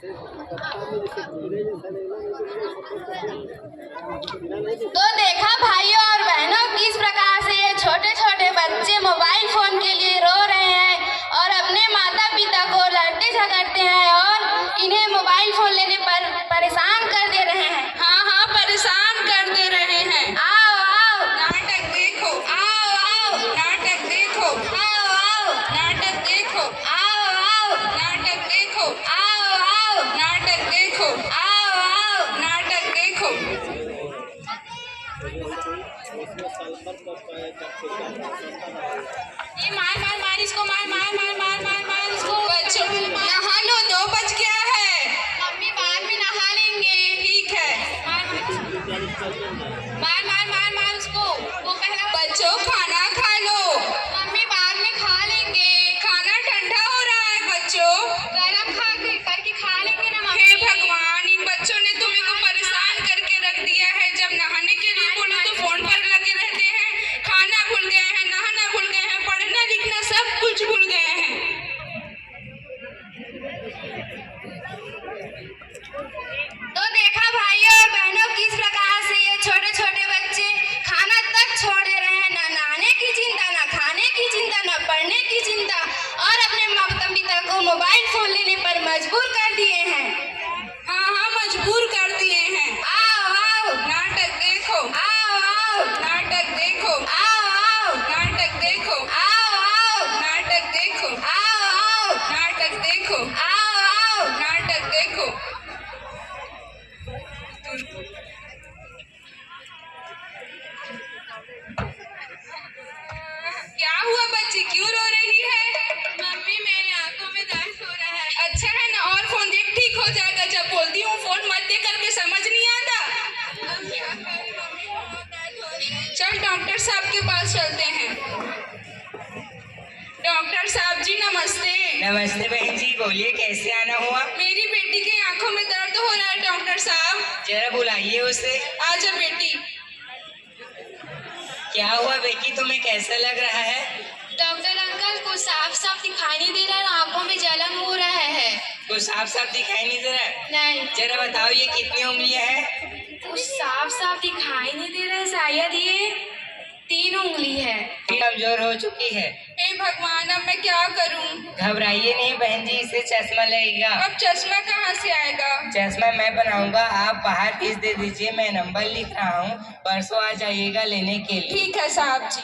तो देखा भाइयों और बहनों किस प्रकार से ये छोटे छोटे बच्चे मोबाइल फोन के लिए रो रहे हैं और अपने माता पिता को लड़ते झगड़ते हैं और इन्हें मोबाइल फोन लेने पर परेशान कर दे रहे हैं। हाँ हाँ, परेशान कर दे रहे हैं। आओ आओ नाटक देखो, आओ आओ नाटक देखो, आओ आओ नाटक देखो, आओ आओ नाटक देखो, आओ आओ नाटक देखो, आओ आओ नाटक देखो। ये मार मार मार इसको, मार मार मार मार मार मार इसको। बच्चों नहा लो, 2 बज गया है। मम्मी बाद में नहा लेंगे। ठीक है। मार मार मार मार उसको। वो पहला बच्चों खाना खा लो। मम्मी बाद में खा लेंगे। खाना ठंडा हो रहा है बच्चों। गरम खा के करके खा लेंगे ना हे मम्मी। भगवान, इन बच्चों ने तो मेरे को परेशान करके रख दिया है। जब नहाने के लिए बोलो तो फोन पर लगे रहते हैं। खाना भूल गए हैं, नहाना भूल गए हैं, पढ़ना लिखना सब कुछ भूल गए हैं। तो देखा भाइयों और बहनों किस प्रकार से ये छोटे छोटे बच्चे खाना तक छोड़ दे रहे हैं। ना नहाने की चिंता, ना खाने की चिंता, ना पढ़ने की चिंता और अपने माता पिता को मोबाइल फोन लेने पर मजबूर कर दिए हैं। हाँ हाँ, मजबूर कर दिए हैं। आओ आओ नाटक देखो, आओ आओ नाटक देखो, आओ आओ नाटक देखो, आओ आओ नाटक देखो, आओ आओ नाटक देखो, आओ आओ नाटक देखो। क्या हुआ बच्ची, क्यों रो रही है? मम्मी मेरी आंखों में दर्द हो रहा है। अच्छा है ना, और फोन देख, ठीक हो जाएगा। जब बोलती हूँ फोन मत दे करके समझ नहीं आता। अब क्या करूं मम्मी, बहुत दर्द हो रहा है। चल डॉक्टर साहब के पास चलते हैं। डॉक्टर साहब जी नमस्ते। नमस्ते बहन जी, बोलिए कैसे आना हुआ? मेरी बेटी के आंखों में दर्द हो रहा है डॉक्टर साहब। जरा बुलाइए उसे। आजा बेटी। क्या हुआ बेटी, तुम्हें कैसा लग रहा है? डॉक्टर अंकल को साफ साफ दिखाई नहीं दे रहा है, आंखों में जलन हो रहा है। कुछ साफ साफ दिखाई नहीं दे रहा है? नहीं, जरा बताओ ये कितनी उंगलियां हैं? कुछ साफ साफ दिखाई नहीं दे रहा है। शायद ये 3 उंगली है। कमजोर हो चुकी है। हे भगवान, अब मैं क्या करूं? घबराइए नहीं बहन जी, इसे चश्मा लगेगा। अब चश्मा कहाँ से आएगा? चश्मा मैं बनाऊंगा, आप बाहर फीस दे दीजिए। मैं नंबर लिख रहा हूँ, परसों आ जाइएगा लेने के लिए। ठीक है साहब जी।